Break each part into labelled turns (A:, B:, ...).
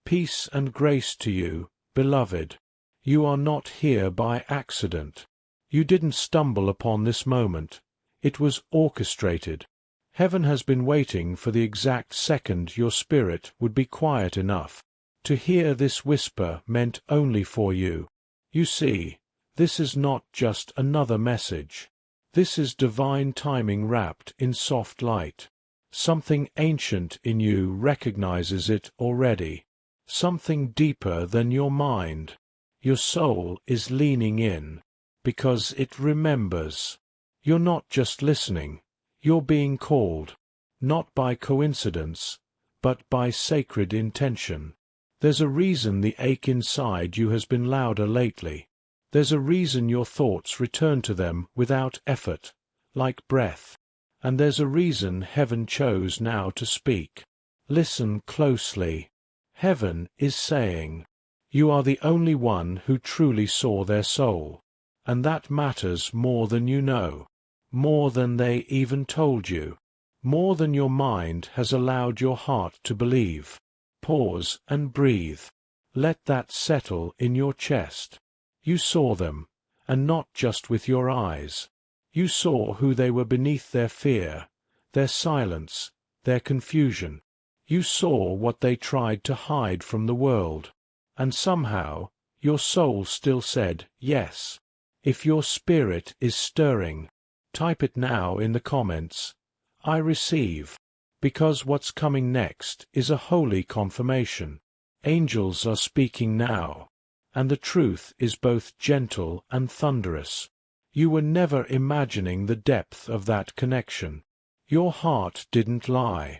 A: Peace and grace to you, beloved. You are not here by accident. You didn't stumble upon this moment. It was orchestrated. Heaven has been waiting for the exact second your spirit would be quiet enough to hear this whisper meant only for you. You see, this is not just another message. This is divine timing wrapped in soft light. Something ancient in you recognizes it already. Something deeper than your mind. Your soul is leaning in, because it remembers. You're not just listening, you're being called, not by coincidence, but by sacred intention. There's a reason the ache inside you has been louder lately. There's a reason your thoughts return to them without effort, like breath. And there's a reason heaven chose now to speak. Listen closely. Heaven is saying, you are the only one who truly saw their soul. And that matters more than you know, more than they even told you, more than your mind has allowed your heart to believe. Pause and breathe. Let that settle in your chest. You saw them, and not just with your eyes. You saw who they were beneath their fear, their silence, their confusion. You saw what they tried to hide from the world. And somehow, your soul still said, yes. If your spirit is stirring, type it now in the comments. I receive. Because what's coming next is a holy confirmation. Angels are speaking now. And the truth is both gentle and thunderous. You were never imagining the depth of that connection. Your heart didn't lie.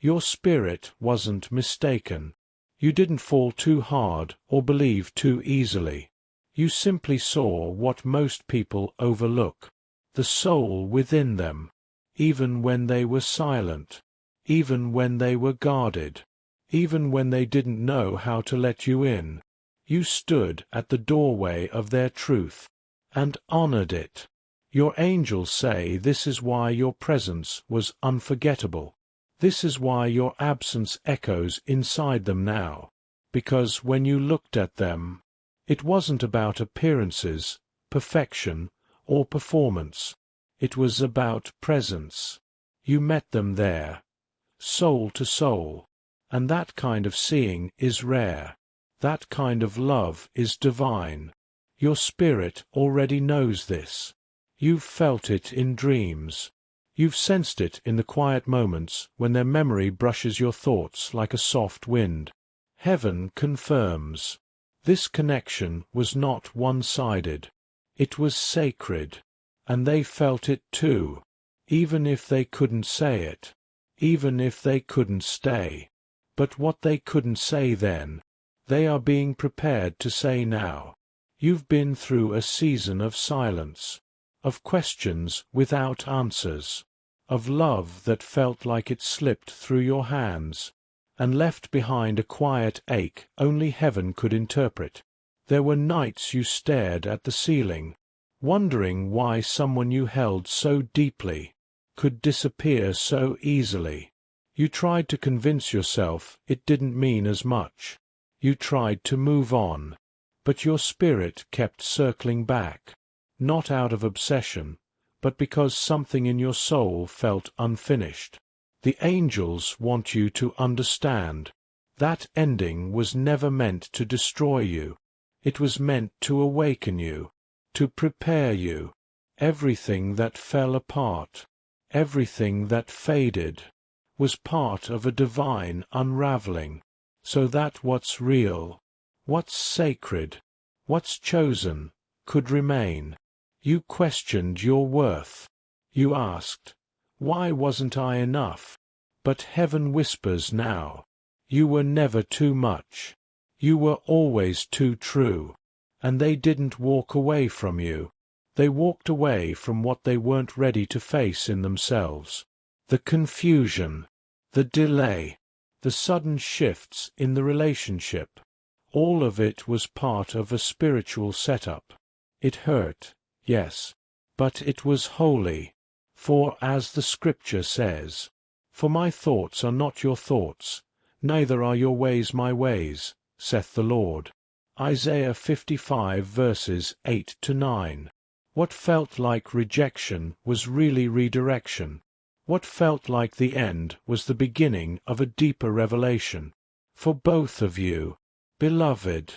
A: Your spirit wasn't mistaken. You didn't fall too hard or believe too easily. You simply saw what most people overlook. The soul within them. Even when they were silent. Even when they were guarded. Even when they didn't know how to let you in. You stood at the doorway of their truth, and honored it. Your angels say this is why your presence was unforgettable. This is why your absence echoes inside them now. Because when you looked at them, it wasn't about appearances, perfection, or performance. It was about presence. You met them there, soul to soul, and that kind of seeing is rare. That kind of love is divine. Your spirit already knows this. You've felt it in dreams. You've sensed it in the quiet moments when their memory brushes your thoughts like a soft wind. Heaven confirms. This connection was not one-sided. It was sacred. And they felt it too. Even if they couldn't say it. Even if they couldn't stay. But what they couldn't say then, they are being prepared to say now. You've been through a season of silence, of questions without answers, of love that felt like it slipped through your hands, and left behind a quiet ache only heaven could interpret. There were nights you stared at the ceiling, wondering why someone you held so deeply could disappear so easily. You tried to convince yourself it didn't mean as much. You tried to move on, but your spirit kept circling back, not out of obsession, but because something in your soul felt unfinished. The angels want you to understand. That ending was never meant to destroy you. It was meant to awaken you, to prepare you. Everything that fell apart, everything that faded, was part of a divine unraveling. So that what's real, what's sacred, what's chosen, could remain. You questioned your worth. You asked, why wasn't I enough? But heaven whispers now, you were never too much. You were always too true. And they didn't walk away from you. They walked away from what they weren't ready to face in themselves. The confusion, the delay, the sudden shifts in the relationship, all of it was part of a spiritual setup. It hurt, yes, but it was holy. For as the scripture says, "For my thoughts are not your thoughts, neither are your ways my ways, saith the Lord. Isaiah 55 verses 8 to 9. What felt like rejection was really redirection. What felt like the end was the beginning of a deeper revelation. For both of you, beloved,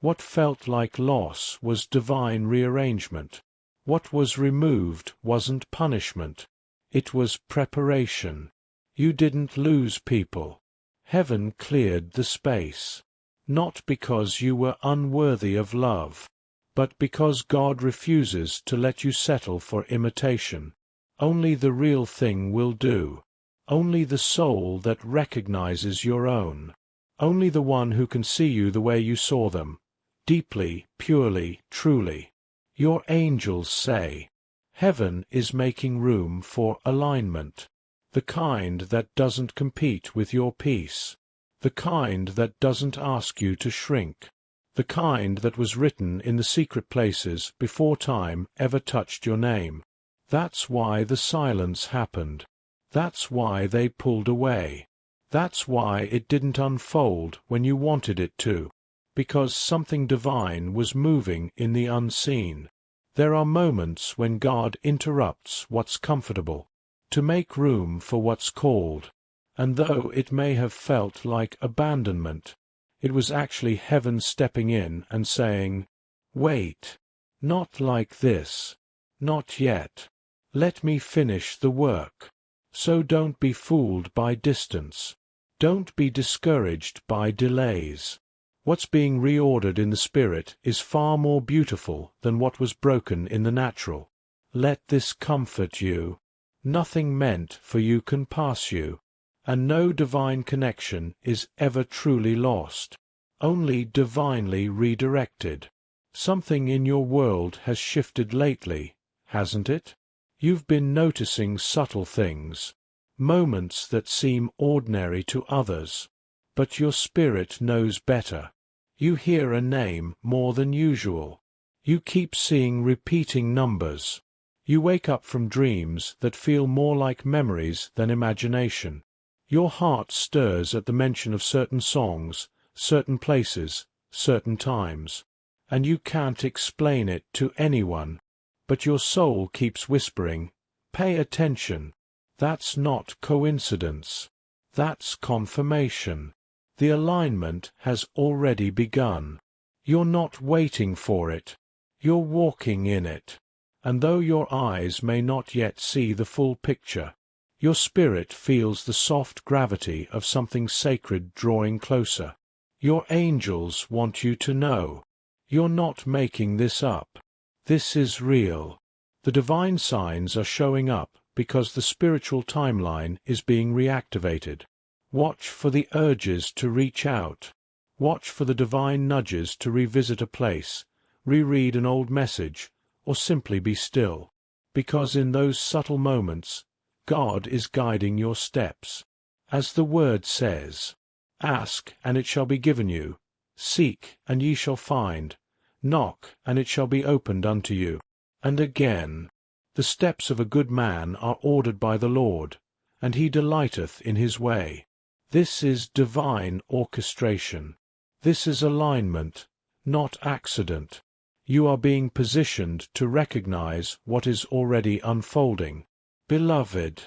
A: what felt like loss was divine rearrangement. What was removed wasn't punishment. It was preparation. You didn't lose people. Heaven cleared the space. Not because you were unworthy of love, but because God refuses to let you settle for imitation. Only the real thing will do. Only the soul that recognizes your own. Only the one who can see you the way you saw them, deeply, purely, truly. Your angels say, heaven is making room for alignment, the kind that doesn't compete with your peace, the kind that doesn't ask you to shrink, the kind that was written in the secret places before time ever touched your name. That's why the silence happened. That's why they pulled away. That's why it didn't unfold when you wanted it to. Because something divine was moving in the unseen. There are moments when God interrupts what's comfortable, to make room for what's called. And though it may have felt like abandonment, it was actually heaven stepping in and saying, wait, not like this, not yet. Let me finish the work. So don't be fooled by distance. Don't be discouraged by delays. What's being reordered in the spirit is far more beautiful than what was broken in the natural. Let this comfort you. Nothing meant for you can pass you, and no divine connection is ever truly lost, only divinely redirected. Something in your world has shifted lately, hasn't it? You've been noticing subtle things, moments that seem ordinary to others, but your spirit knows better. You hear a name more than usual. You keep seeing repeating numbers. You wake up from dreams that feel more like memories than imagination. Your heart stirs at the mention of certain songs, certain places, certain times, and you can't explain it to anyone. But your soul keeps whispering, pay attention. That's not coincidence. That's confirmation. The alignment has already begun. You're not waiting for it. You're walking in it. And though your eyes may not yet see the full picture, your spirit feels the soft gravity of something sacred drawing closer. Your angels want you to know. You're not making this up. This is real. The divine signs are showing up because the spiritual timeline is being reactivated. Watch for the urges to reach out. Watch for the divine nudges to revisit a place, reread an old message, or simply be still. Because in those subtle moments, God is guiding your steps. As the Word says, ask, and it shall be given you. Seek, and ye shall find. Knock, and it shall be opened unto you. And again, the steps of a good man are ordered by the Lord, and he delighteth in his way. This is divine orchestration. This is alignment, not accident. You are being positioned to recognize what is already unfolding. Beloved,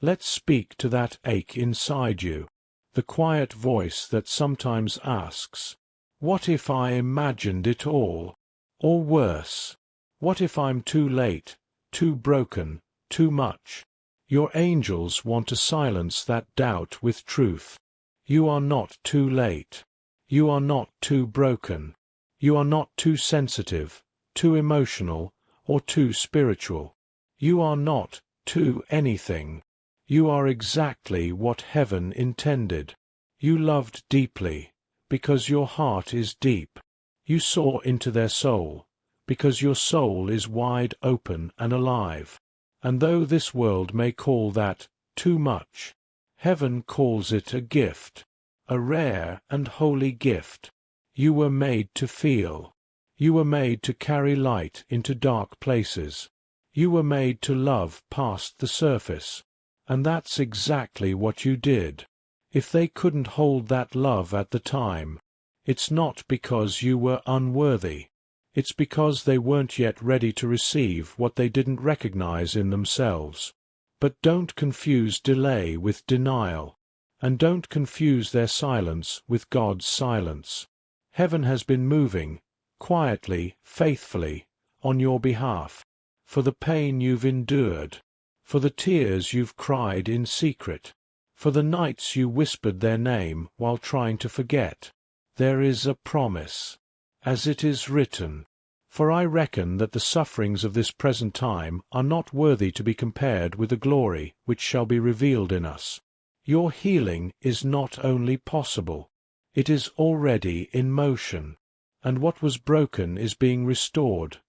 A: let's speak to that ache inside you, the quiet voice that sometimes asks, what if I imagined it all? Or worse, what if I'm too late, too broken, too much? Your angels want to silence that doubt with truth. You are not too late. You are not too broken. You are not too sensitive, too emotional, or too spiritual. You are not too anything. You are exactly what heaven intended. You loved deeply, because your heart is deep. You saw into their soul, because your soul is wide open and alive. And though this world may call that too much, heaven calls it a gift, a rare and holy gift. You were made to feel. You were made to carry light into dark places. You were made to love past the surface. And that's exactly what you did. If they couldn't hold that love at the time, it's not because you were unworthy. It's because they weren't yet ready to receive what they didn't recognize in themselves. But don't confuse delay with denial, and don't confuse their silence with God's silence. Heaven has been moving, quietly, faithfully, on your behalf, for the pain you've endured, for the tears you've cried in secret, for the nights you whispered their name while trying to forget. There is a promise, as it is written. For I reckon that the sufferings of this present time are not worthy to be compared with the glory which shall be revealed in us. Your healing is not only possible, it is already in motion, and what was broken is being restored,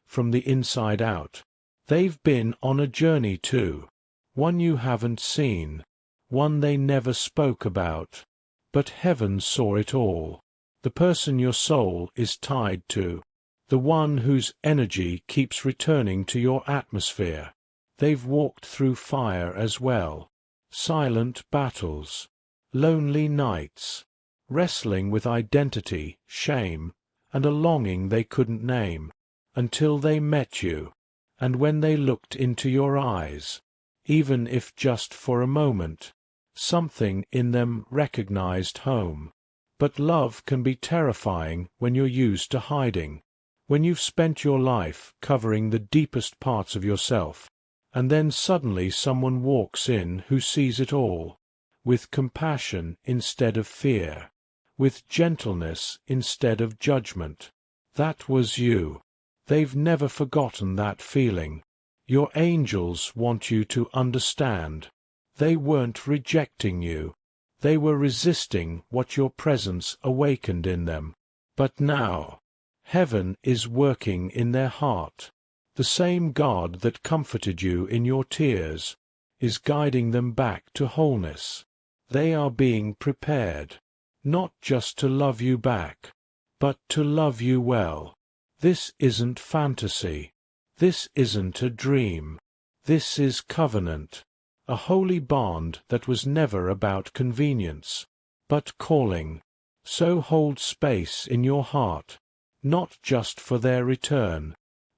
A: from the inside out. They've been on a journey too, one you haven't seen, one they never spoke about, but heaven saw it all. The person your soul is tied to, the one whose energy keeps returning to your atmosphere. They've walked through fire as well, silent battles, lonely nights, wrestling with identity, shame, and a longing they couldn't name, until they met you, and when they looked into your eyes, even if just for a moment, something in them recognized home. But love can be terrifying when you're used to hiding, when you've spent your life covering the deepest parts of yourself, and then suddenly someone walks in who sees it all, with compassion instead of fear, with gentleness instead of judgment. That was you. They've never forgotten that feeling. Your angels want you to understand. They weren't rejecting you. They were resisting what your presence awakened in them. But now, heaven is working in their heart. The same God that comforted you in your tears is guiding them back to wholeness. They are being prepared, not just to love you back, but to love you well. This isn't fantasy. This isn't a dream. This is covenant. A holy bond that was never about convenience, but calling. So hold space in your heart, not just for their return,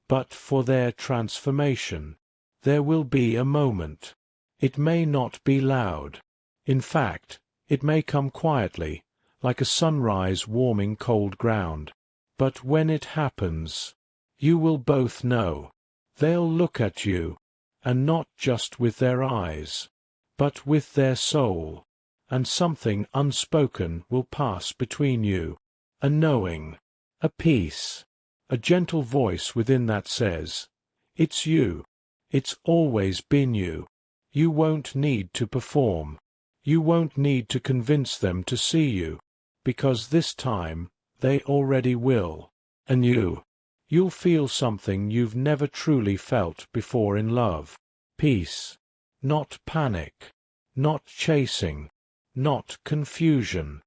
A: but for their transformation. There will be a moment. It may not be loud. In fact, it may come quietly, like a sunrise warming cold ground. But when it happens, you will both know. They'll look at you, and not just with their eyes, but with their soul, and something unspoken will pass between you, a knowing, a peace, a gentle voice within that says, "It's you. It's always been you." You won't need to perform. You won't need to convince them to see you, because this time they already will. And you'll feel something you've never truly felt before in love. Peace. Not panic. Not chasing. Not confusion.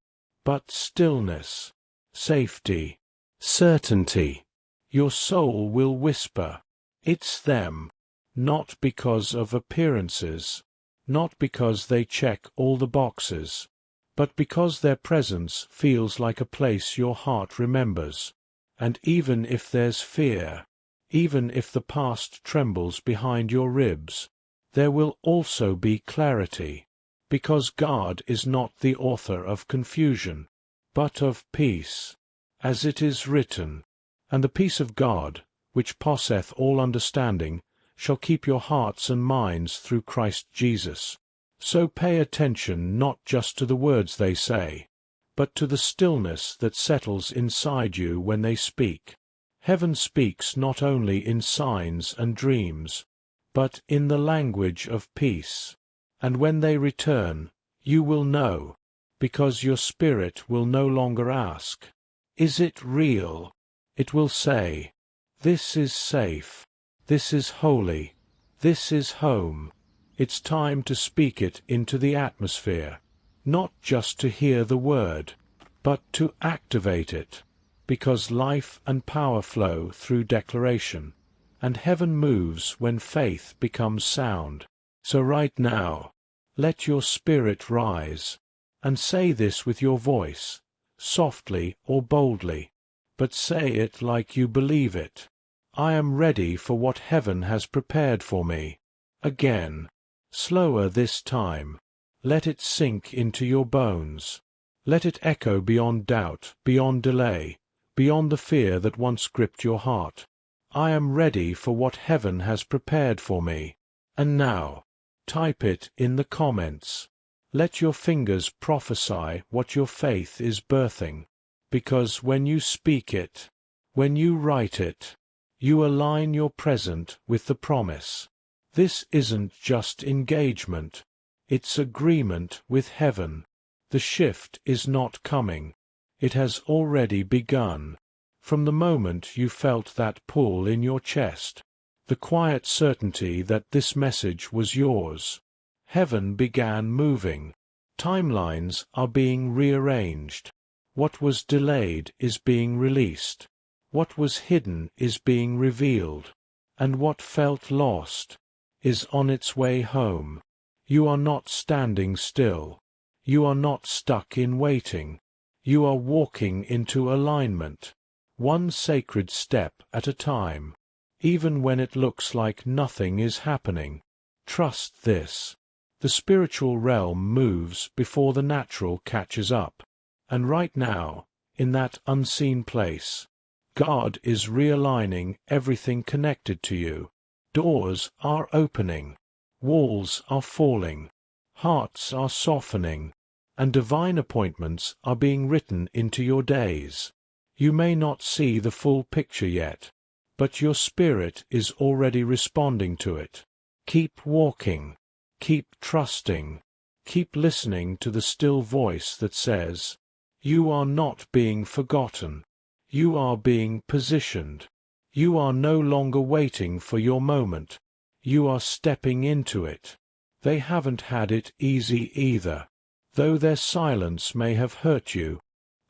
A: But stillness. Safety. Certainty. Your soul will whisper, "It's them." Not because of appearances. Not because they check all the boxes, but because their presence feels like a place your heart remembers. And even if there's fear, even if the past trembles behind your ribs, there will also be clarity, because God is not the author of confusion, but of peace, as it is written. And the peace of God, which passeth all understanding, shall keep your hearts and minds through Christ Jesus. So pay attention not just to the words they say, but to the stillness that settles inside you when they speak. Heaven speaks not only in signs and dreams, but in the language of peace. And when they return, you will know, because your spirit will no longer ask, "Is it real?" It will say, "This is safe. This is holy. This is home." It's time to speak it into the atmosphere, not just to hear the word, but to activate it, because life and power flow through declaration, and heaven moves when faith becomes sound. So right now, let your spirit rise. And say this with your voice, softly or boldly, but say it like you believe it. I am ready for what heaven has prepared for me. Again, slower this time. Let it sink into your bones. Let it echo beyond doubt, beyond delay, beyond the fear that once gripped your heart. I am ready for what heaven has prepared for me. And now, type it in the comments. Let your fingers prophesy what your faith is birthing. Because when you speak it, when you write it, you align your present with the promise. This isn't just engagement. It's agreement with heaven. The shift is not coming. It has already begun. From the moment you felt that pull in your chest, the quiet certainty that this message was yours, heaven began moving. Timelines are being rearranged. What was delayed is being released. What was hidden is being revealed. And what felt lost is on its way home. You are not standing still. You are not stuck in waiting. You are walking into alignment, one sacred step at a time. Even when it looks like nothing is happening, trust this. The spiritual realm moves before the natural catches up. And right now, in that unseen place, God is realigning everything connected to you. Doors are opening. Walls are falling. Hearts are softening. And divine appointments are being written into your days. You may not see the full picture yet, but your spirit is already responding to it. Keep walking. Keep trusting. Keep listening to the still voice that says, "You are not being forgotten. You are being positioned. You are no longer waiting for your moment. You are stepping into it." They haven't had it easy either. Though their silence may have hurt you,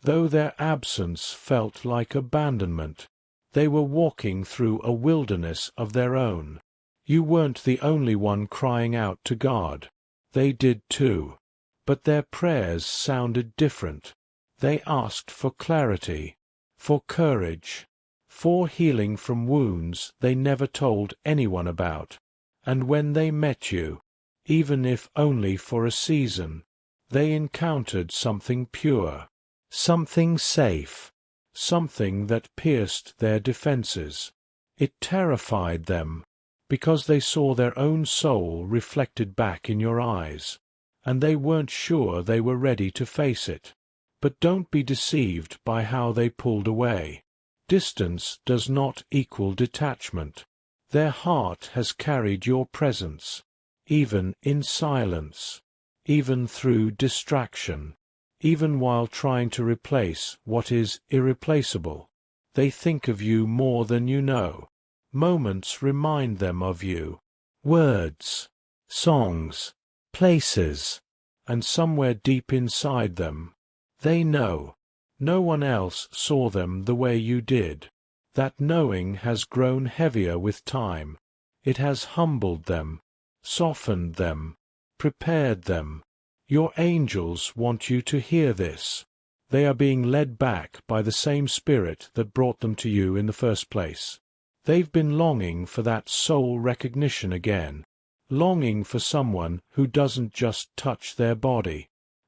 A: though their absence felt like abandonment, they were walking through a wilderness of their own. You weren't the only one crying out to God. They did too. But their prayers sounded different. They asked for clarity, for courage, for healing from wounds they never told anyone about. And when they met you, even if only for a season, they encountered something pure, something safe, something that pierced their defenses. It terrified them, because they saw their own soul reflected back in your eyes, and they weren't sure they were ready to face it. But don't be deceived by how they pulled away. Distance does not equal detachment. Their heart has carried your presence, even in silence, even through distraction, even while trying to replace what is irreplaceable. They think of you more than you know. Moments remind them of you. Words, songs, places, and somewhere deep inside them, they know. No one else saw them the way you did. That knowing has grown heavier with time. It has humbled them, softened them, prepared them. Your angels want you to hear this. They are being led back by the same Spirit that brought them to you in the first place. They've been longing for that soul recognition again, longing for someone who doesn't just touch their body,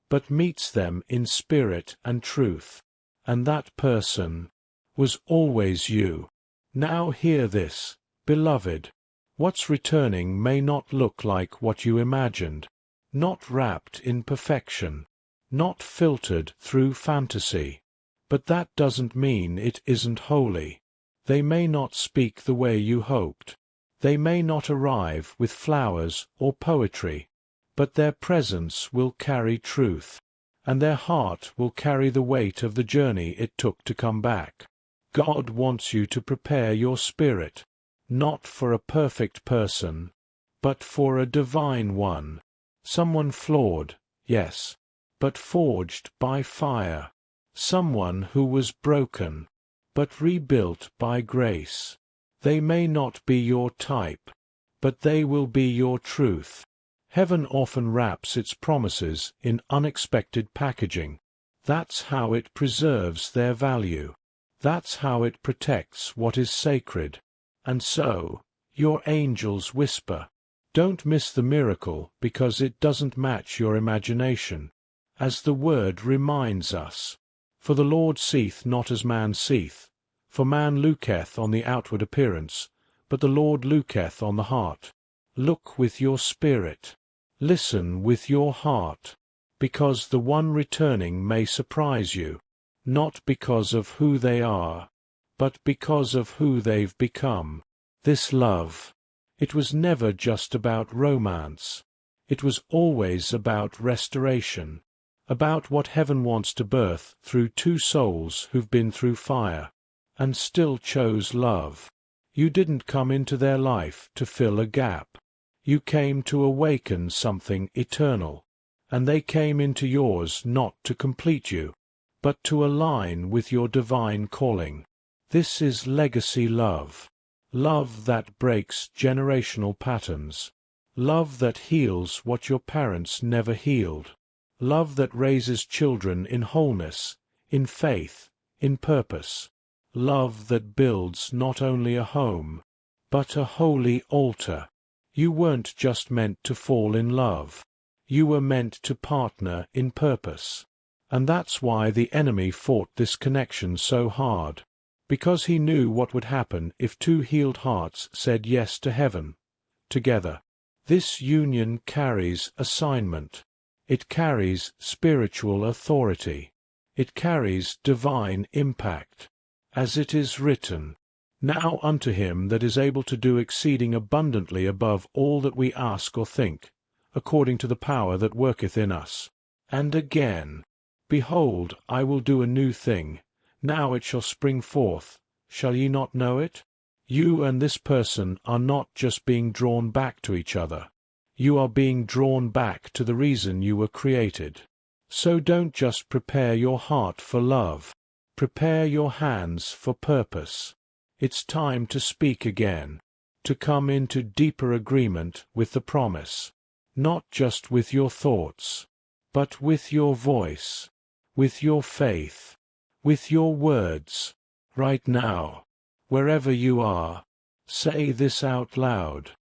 A: but meets them in spirit and truth. And that person was always you. Now hear this, beloved. What's returning may not look like what you imagined, not wrapped in perfection, not filtered through fantasy. But that doesn't mean it isn't holy. They may not speak the way you hoped. They may not arrive with flowers or poetry, but their presence will carry truth, and their heart will carry the weight of the journey it took to come back. God wants you to prepare your spirit, not for a perfect person, but for a divine one. Someone flawed, yes, but forged by fire. Someone who was broken, but rebuilt by grace. They may not be your type, but they will be your truth. Heaven often wraps its promises in unexpected packaging. That's how it preserves their value. That's how it protects what is sacred. And so, your angels whisper. Don't miss the miracle because it doesn't match your imagination. As the word reminds us, for the Lord seeth not as man seeth, for man looketh on the outward appearance, but the Lord looketh on the heart. Look with your spirit. Listen with your heart, because the one returning may surprise you, not because of who they are, but because of who they've become. This love, it was never just about romance. It was always about restoration, about what heaven wants to birth through two souls who've been through fire, and still chose love. You didn't come into their life to fill a gap. You came to awaken something eternal, and they came into yours not to complete you, but to align with your divine calling. This is legacy love. Love that breaks generational patterns. Love that heals what your parents never healed. Love that raises children in wholeness, in faith, in purpose. Love that builds not only a home, but a holy altar. You weren't just meant to fall in love. You were meant to partner in purpose. And that's why the enemy fought this connection so hard. Because he knew what would happen if two healed hearts said yes to heaven, together. This union carries assignment. It carries spiritual authority. It carries divine impact. As it is written, "Now unto him that is able to do exceeding abundantly above all that we ask or think, according to the power that worketh in us." And again, "Behold, I will do a new thing. Now it shall spring forth. Shall ye not know it?" You and this person are not just being drawn back to each other. You are being drawn back to the reason you were created. So don't just prepare your heart for love. Prepare your hands for purpose. It's time to speak again, to come into deeper agreement with the promise, not just with your thoughts, but with your voice, with your faith, with your words. Right now, wherever you are, say this out loud.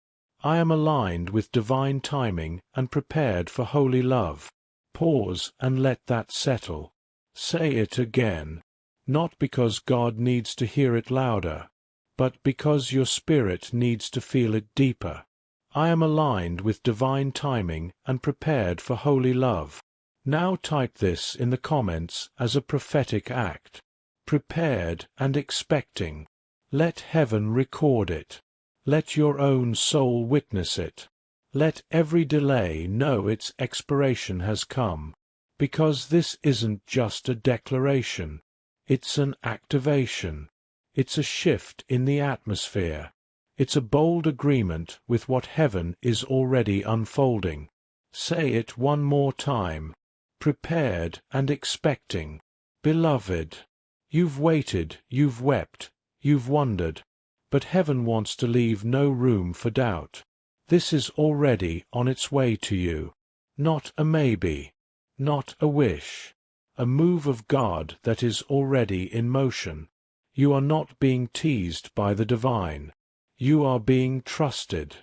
A: I am aligned with divine timing and prepared for holy love. Pause and let that settle. Say it again, not because God needs to hear it louder, but because your spirit needs to feel it deeper. I am aligned with divine timing and prepared for holy love. Now type this in the comments as a prophetic act. Prepared and expecting. Let heaven record it. Let your own soul witness it. Let every delay know its expiration has come. Because this isn't just a declaration. It's an activation. It's a shift in the atmosphere. It's a bold agreement with what heaven is already unfolding. Say it one more time. Prepared and expecting. Beloved, you've waited, you've wept, you've wondered, but heaven wants to leave no room for doubt. This is already on its way to you. Not a maybe, not a wish. A move of God that is already in motion. You are not being teased by the divine. You are being trusted.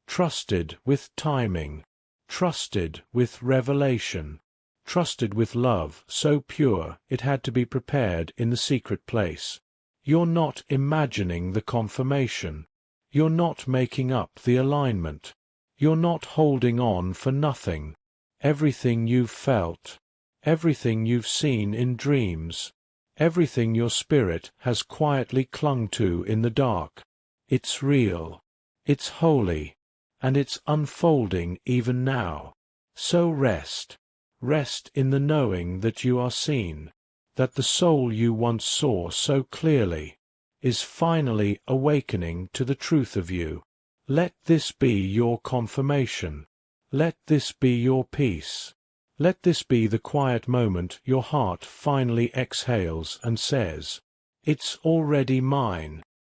A: Trusted with timing. Trusted with revelation. Trusted with love so pure it had to be prepared in the secret place. You're not imagining the confirmation. You're not making up the alignment. You're not holding on for nothing. Everything you've felt, everything you've seen in dreams, everything your spirit has quietly clung to in the dark, it's real, it's holy, and it's unfolding even now. So rest. Rest in the knowing that you are seen, that the soul you once saw so clearly is finally awakening to the truth of you. Let this be your confirmation. Let this be your peace. Let this be the quiet moment your heart finally exhales and says, "It's already mine.